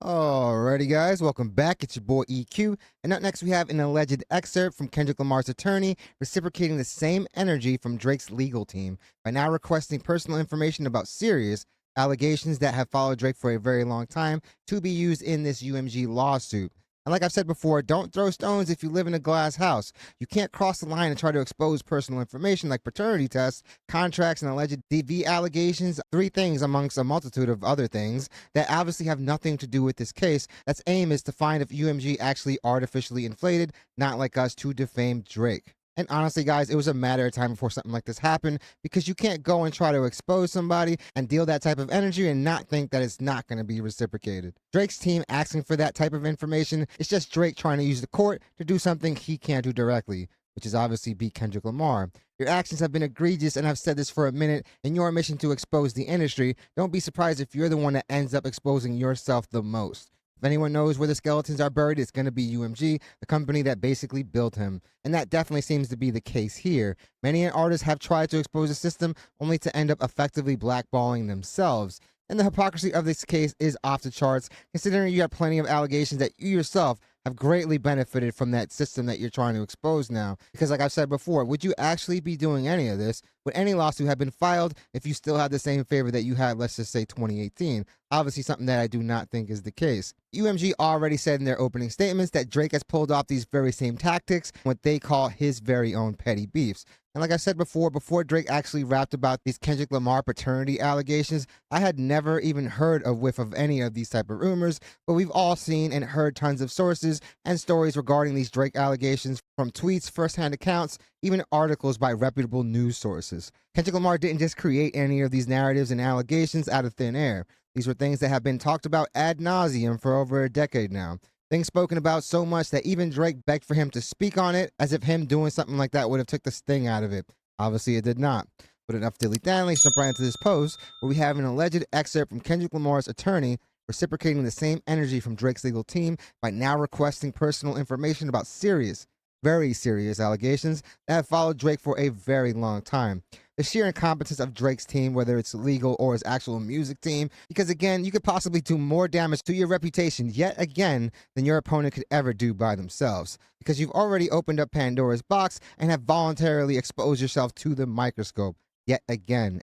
Alrighty, guys, welcome back. It's your boy EQ. And up next, we have an alleged excerpt from Kendrick Lamar's attorney reciprocating the same energy from Drake's legal team by now requesting personal information about serious allegations that have followed Drake for a very long time to be used in this UMG lawsuit. And like I've said before, don't throw stones if you live in a glass house. You can't cross the line and try to expose personal information like paternity tests, contracts, and alleged DV allegations. Three things amongst a multitude of other things that obviously have nothing to do with this case. That's aim is to find if UMG actually artificially inflated, not like us, to defame Drake. And honestly, guys, it was a matter of time before something like this happened because you can't go and try to expose somebody and deal that type of energy and not think that it's not going to be reciprocated. Drake's team asking for that type of information is just Drake trying to use the court to do something he can't do directly, which is obviously beat Kendrick Lamar. Your actions have been egregious, and I've said this for a minute. In your mission to expose the industry, don't be surprised if you're the one that ends up exposing yourself the most. If anyone knows where the skeletons are buried, it's going to be UMG, the company that basically built him. And that definitely seems to be the case here. Many artists have tried to expose the system only to end up effectively blackballing themselves. And the hypocrisy of this case is off the charts, considering you have plenty of allegations that you yourself have greatly benefited from that system that you're trying to expose now. Because like I've said before, would you actually be doing any of this? Would any lawsuit have been filed if you still had the same favor that you had, let's just say 2018? Obviously something that I do not think is the case. UMG already said in their opening statements that Drake has pulled off these very same tactics, what they call his very own petty beefs. And like I said before Drake actually rapped about these Kendrick Lamar paternity allegations, I had never even heard a whiff of any of these type of rumors, but we've all seen and heard tons of sources and stories regarding these Drake allegations from tweets, first-hand accounts, even articles by reputable news sources. Kendrick Lamar didn't just create any of these narratives and allegations out of thin air. These were things that have been talked about ad nauseum for over a decade now. Things spoken about so much that even Drake begged for him to speak on it, as if him doing something like that would have took the sting out of it. Obviously, it did not. But enough dilly-dally, jump right into this post, where we have an alleged excerpt from Kendrick Lamar's attorney reciprocating the same energy from Drake's legal team by now requesting personal information about serious, very serious allegations that have followed Drake for a very long time. The sheer incompetence of Drake's team, whether it's legal or his actual music team, because again, you could possibly do more damage to your reputation yet again than your opponent could ever do by themselves, because you've already opened up Pandora's box and have voluntarily exposed yourself to the microscope yet again.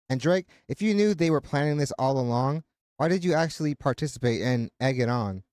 And Drake, if you knew they were planning this all along, why did you actually participate and egg it on?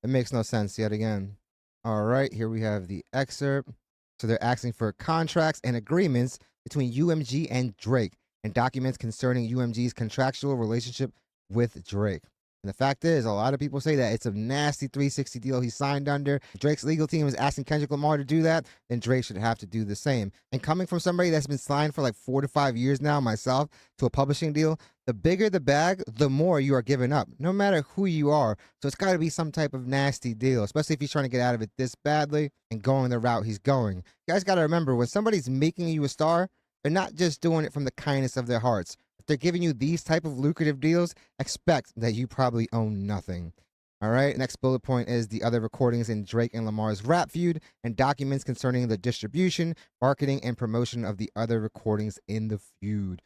It makes no sense yet again. All right, here we have the excerpt. So they're asking for contracts and agreements between UMG and Drake and documents concerning UMG's contractual relationship with Drake. And the fact is, a lot of people say that it's a nasty 360 deal he signed under. If Drake's legal team is asking Kendrick Lamar to do that, then Drake should have to do the same. And coming from somebody that's been signed for like 4 to 5 years now, myself, to a publishing deal, the bigger the bag, the more you are giving up, no matter who you are. So it's got to be some type of nasty deal, especially if he's trying to get out of it this badly and going the route he's going. You guys got to remember, when somebody's making you a star, they're not just doing it from the kindness of their hearts. If they're giving you these type of lucrative deals, expect that you probably own nothing. All right, next bullet point is the other recordings in Drake and Lamar's rap feud and documents concerning the distribution, marketing, and promotion of the other recordings in the feud,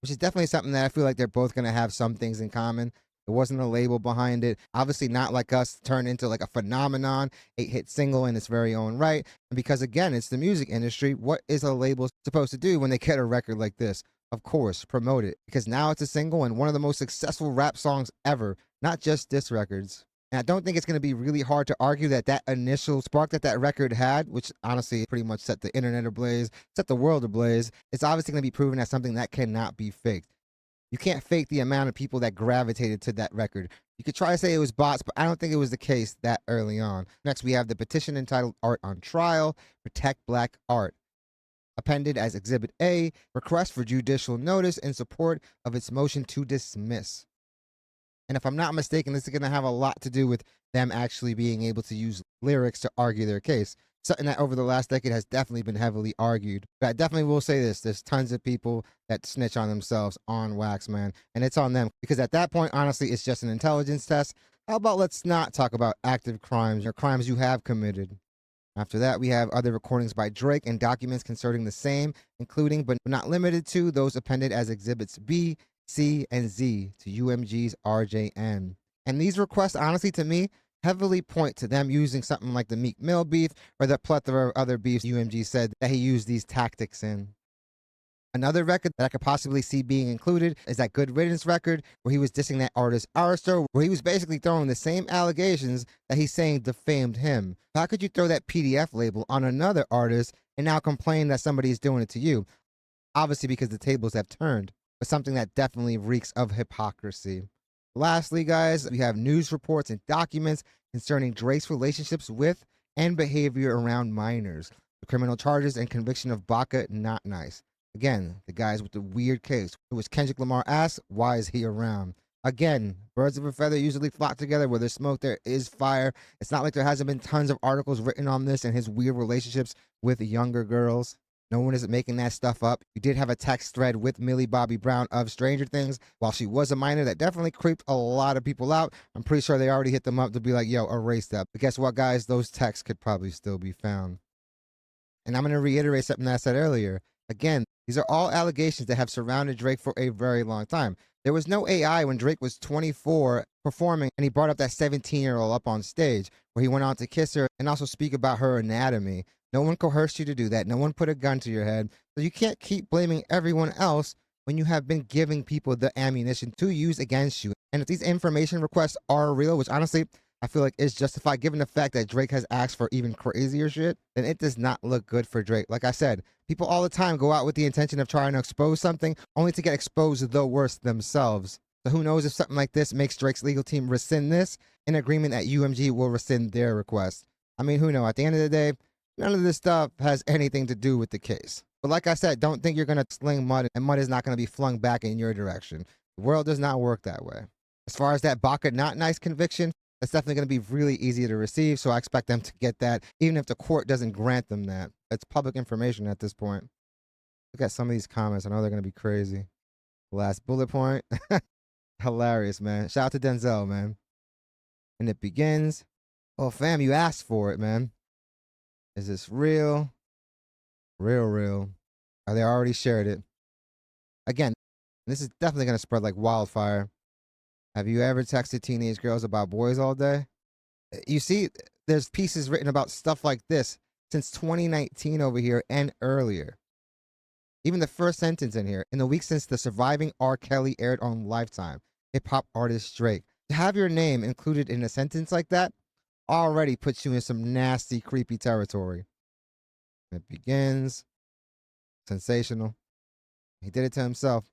which is definitely something that I feel like they're both going to have some things in common. There wasn't a label behind it. Obviously not like us, turned into like a phenomenon, 8-hit single in its very own right. And because again, it's the music industry, what is a label supposed to do when they get a record like this? Of course, promote it, because now it's a single and one of the most successful rap songs ever, not just diss records. And I don't think it's going to be really hard to argue that that initial spark that that record had, which honestly pretty much set the internet ablaze, set the world ablaze, it's obviously going to be proven as something that cannot be faked. You can't fake the amount of people that gravitated to that record. You could try to say it was bots, but I don't think it was the case that early on. Next, we have the petition entitled Art on Trial, Protect Black Art. Appended as Exhibit A, request for judicial notice in support of its motion to dismiss. And if I'm not mistaken, this is going to have a lot to do with them actually being able to use lyrics to argue their case. Something that over the last decade has definitely been heavily argued. But I definitely will say this. There's tons of people that snitch on themselves on wax, man. And it's on them. Because at that point, honestly, it's just an intelligence test. How about let's not talk about active crimes or crimes you have committed? After that, we have other recordings by Drake and documents concerning the same, including but not limited to those appended as Exhibits B, C, and Z to UMG's RJN. And these requests, honestly, to me, heavily point to them using something like the Meek Mill beef or the plethora of other beefs UMG said that he used these tactics in. Another record that I could possibly see being included is that Good Riddance record where he was dissing that artist Aristo, where he was basically throwing the same allegations that he's saying defamed him. How could you throw that PDF label on another artist and now complain that somebody's doing it to you? Obviously because the tables have turned, but something that definitely reeks of hypocrisy. Lastly, guys, we have news reports and documents concerning Drake's relationships with and behavior around minors. The criminal charges and conviction of Baca not nice. Again, the guys with the weird case. It was Kendrick Lamar asked, why is he around? Again, birds of a feather usually flock together. Where there's smoke, there is fire. It's not like there hasn't been tons of articles written on this and his weird relationships with younger girls. No one is making that stuff up. You did have a text thread with Millie Bobby Brown of Stranger Things while she was a minor that definitely creeped a lot of people out. I'm pretty sure they already hit them up to be like, yo, erase that. But guess what, guys? Those texts could probably still be found. And I'm going to reiterate something that I said earlier. Again, these are all allegations that have surrounded Drake for a very long time. There was no AI when Drake was 24 performing and he brought up that 17-year-old up on stage where he went on to kiss her and also speak about her anatomy. No one coerced you to do that. No one put a gun to your head. So you can't keep blaming everyone else when you have been giving people the ammunition to use against you. And if these information requests are real, which honestly I feel like is justified given the fact that Drake has asked for even crazier shit, then it does not look good for Drake. Like I said, people all the time go out with the intention of trying to expose something only to get exposed the worst themselves. So who knows if something like this makes Drake's legal team rescind this in agreement that UMG will rescind their request. I mean, who knows? At the end of the day, none of this stuff has anything to do with the case. But like I said, don't think you're going to sling mud and mud is not going to be flung back in your direction. The world does not work that way. As far as that Baca not nice conviction, that's definitely going to be really easy to receive, so I expect them to get that, even if the court doesn't grant them that. It's public information at this point. Look at some of these comments. I know they're going to be crazy. Last bullet point. Hilarious, man. Shout out to Denzel, man. And it begins. Oh, fam, you asked for it, man. Is this real? Real. Or they already shared it. Again, this is definitely going to spread like wildfire. Have you ever texted teenage girls about boys all day? You see, there's pieces written about stuff like this since 2019 over here and earlier. Even the first sentence in here, in the week since the surviving R. Kelly aired on Lifetime, hip-hop artist Drake. To have your name included in a sentence like that already puts you in some nasty, creepy territory. It begins. Sensational. He did it to himself.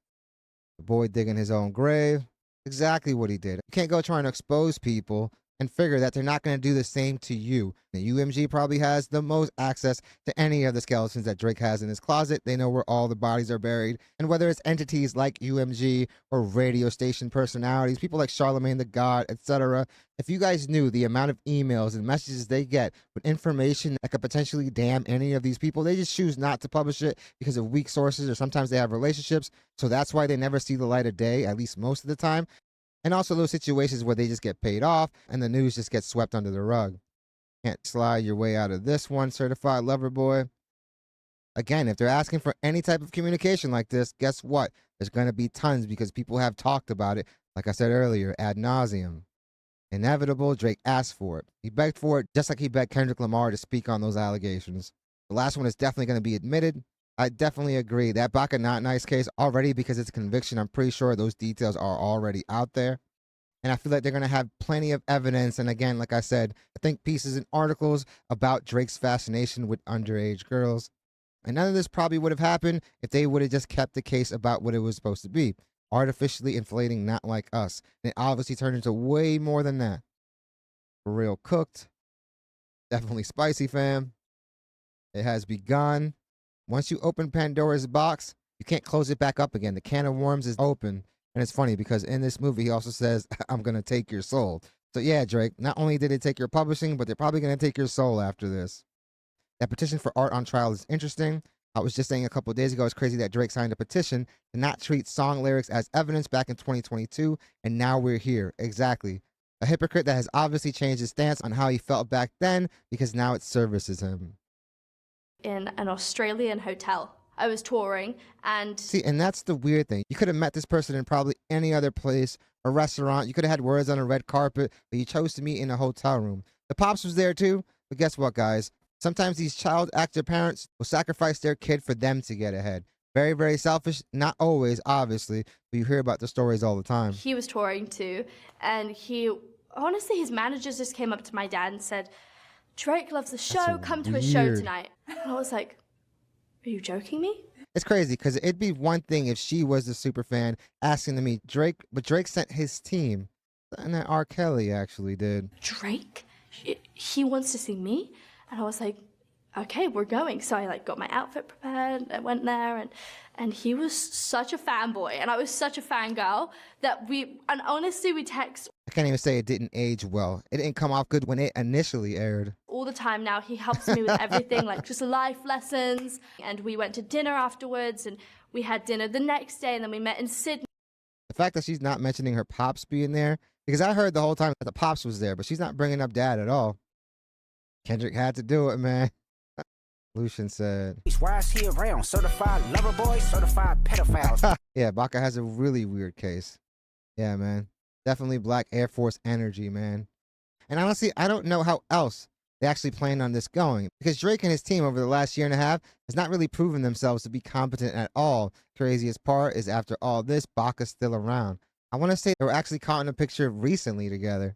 The boy digging his own grave. Exactly what he did. You can't go trying to expose people and figure that they're not going to do the same to you. The UMG probably has the most access to any of the skeletons that Drake has in his closet. They know where all the bodies are buried. And whether it's entities like UMG or radio station personalities, people like Charlemagne the God, etc. If you guys knew the amount of emails and messages they get with information that could potentially damn any of these people, they just choose not to publish it because of weak sources or sometimes they have relationships. So that's why they never see the light of day, at least most of the time. And also those situations where they just get paid off and the news just gets swept under the rug. Can't slide your way out of this one, certified lover boy. Again, if they're asking for any type of communication like this, guess what? There's going to be tons because people have talked about it, like I said earlier, ad nauseum. Inevitable, Drake asked for it. He begged for it just like he begged Kendrick Lamar to speak on those allegations. The last one is definitely going to be admitted. I definitely agree. That Baca Not Nice case already, because it's a conviction, I'm pretty sure those details are already out there. And I feel like they're going to have plenty of evidence. And again, like I said, I think pieces and articles about Drake's fascination with underage girls. And none of this probably would have happened if they would have just kept the case about what it was supposed to be. Artificially inflating Not Like Us. And it obviously turned into way more than that. For real cooked. Definitely spicy, fam. It has begun. Once you open Pandora's box, you can't close it back up again. The can of worms is open. And it's funny because in this movie, he also says, I'm going to take your soul. So yeah, Drake, not only did they take your publishing, but they're probably going to take your soul after this. That petition for art on trial is interesting. I was just saying a couple of days ago, it's crazy that Drake signed a petition to not treat song lyrics as evidence back in 2022. And now we're here. Exactly. A hypocrite that has obviously changed his stance on how he felt back then because now it services him. In an Australian hotel I was touring, and See, and that's the weird thing. You could have met this person in probably any other place, a restaurant. You could have had words on a red carpet, but you chose to meet in a hotel room. The pops was there too, but guess what, guys? Sometimes these child actor parents will sacrifice their kid for them to get ahead. Very, very selfish. Not always, obviously, but you hear about the stories all the time. he was touring too, and honestly, his managers just came up to my dad and said, Drake loves the show, come to his show weird. tonight. And I was like, are you joking me? It's crazy because it'd be one thing if she was the super fan asking to meet Drake, but Drake sent his team. And that R. Kelly actually did. Drake? He wants to see me? And I was like, okay, we're going. So I got my outfit prepared, I went there, and he was such a fanboy, and I was such a fangirl that and honestly, we text I can't even say it didn't age well. It didn't come off good when it initially aired. all the time now. He helps me with everything, just life lessons. And we went to dinner afterwards, and we had dinner the next day, and then we met in Sydney. The fact that she's not mentioning her pops being there, because I heard the whole time that the pops was there, but she's not bringing up dad at all. Kendrick had to do it, man. Lucian said. Why is he around? Certified lover boy, certified pedophiles. Yeah, Baca has a really weird case. Yeah, man. Definitely Black Air Force energy, man. And honestly, I don't know how else they actually plan on this going, because Drake and his team over the last year and a half has not really proven themselves to be competent at all. Craziest part is after all this, Baca's still around. I want to say they were actually caught in a picture recently together.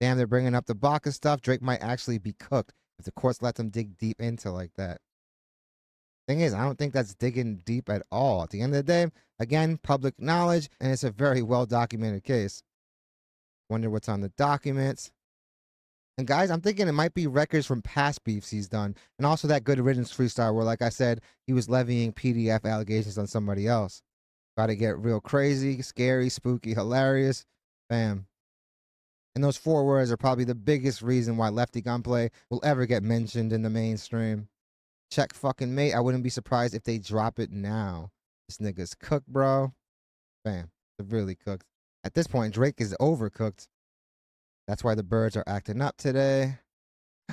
Damn, they're bringing up the Baca stuff. Drake might actually be cooked if the courts let them dig deep into like that. Thing is, I don't think that's digging deep at all. At the end of the day, again, public knowledge, and it's a very well-documented case. Wonder what's on the documents. And guys, I'm thinking it might be records from past beefs he's done, and also that Good Riddance freestyle where, like I said, he was levying PDF allegations on somebody else. About to get real crazy, scary, spooky, hilarious. Bam. And those 4 words are probably the biggest reason why Lefty Gunplay will ever get mentioned in the mainstream. Check fucking mate. I wouldn't be surprised if they drop it now. This nigga's cooked, bro. Bam. Severely cooked. At this point, Drake is overcooked. That's why the birds are acting up today.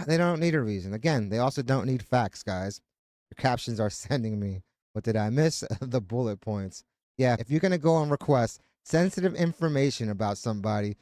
They don't need a reason. Again, they also don't need facts, guys. Your captions are sending me. What did I miss? The bullet points. Yeah, if you're going to go and request sensitive information about somebody,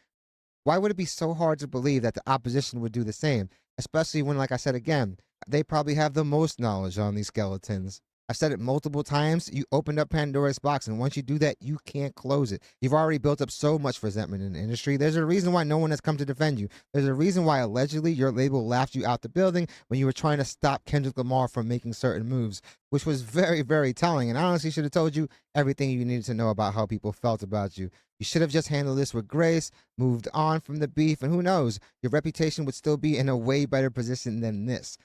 why would it be so hard to believe that the opposition would do the same? Especially when, like I said again, they probably have the most knowledge on these skeletons. I've said it multiple times. You opened up Pandora's box, and once you do that, you can't close it. You've already built up so much resentment in the industry. There's a reason why no one has come to defend you. There's a reason why allegedly your label laughed you out the building when you were trying to stop Kendrick Lamar from making certain moves, which was very, very telling. And I honestly should have told you everything you needed to know about how people felt about you. You should have just handled this with grace, moved on from the beef, and who knows, your reputation would still be in a way better position than this.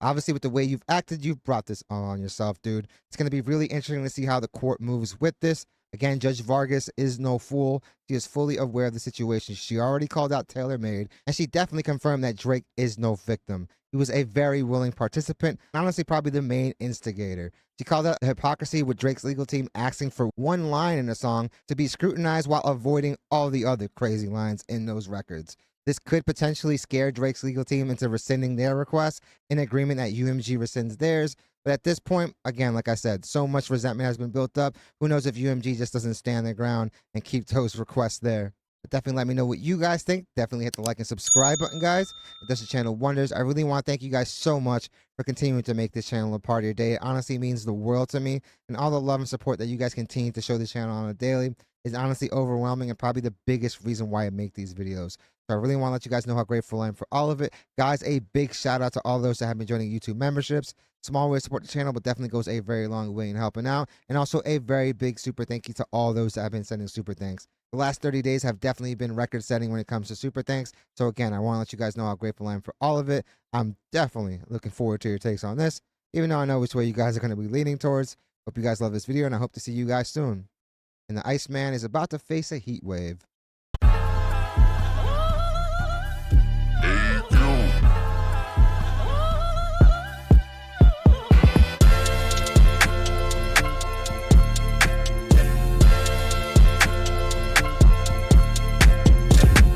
Obviously, with the way you've acted, you've brought this on yourself, dude. It's going to be really interesting to see how the court moves with this. Again, Judge Vargas is no fool. She is fully aware of the situation. She already called out Taylor Made, and she definitely confirmed that Drake is no victim. He was a very willing participant, honestly probably the main instigator. She called out the hypocrisy with Drake's legal team asking for one line in a song to be scrutinized while avoiding all the other crazy lines in those records. This could potentially scare Drake's legal team into rescinding their request in agreement that UMG rescinds theirs. But at this point, again, like I said, so much resentment has been built up. Who knows if UMG just doesn't stand their ground and keep those requests there. But definitely let me know what you guys think. Definitely hit the like and subscribe button, guys. It does the channel wonders. I really want to thank you guys so much for continuing to make this channel a part of your day. It honestly means the world to me. And all the love and support that you guys continue to show this channel on a daily is honestly overwhelming and probably the biggest reason why I make these videos. So I really want to let you guys know how grateful I am for all of it. Guys, a big shout out to all those that have been joining YouTube memberships. Small way to support the channel, but definitely goes a very long way in helping out. And also a very big super thank you to all those that have been sending super thanks. The last 30 days have definitely been record setting when it comes to super thanks. So again, I want to let you guys know how grateful I am for all of it. I'm definitely looking forward to your takes on this, even though I know which way you guys are going to be leaning towards. Hope you guys love this video, and I hope to see you guys soon. And the Iceman is about to face a heat wave.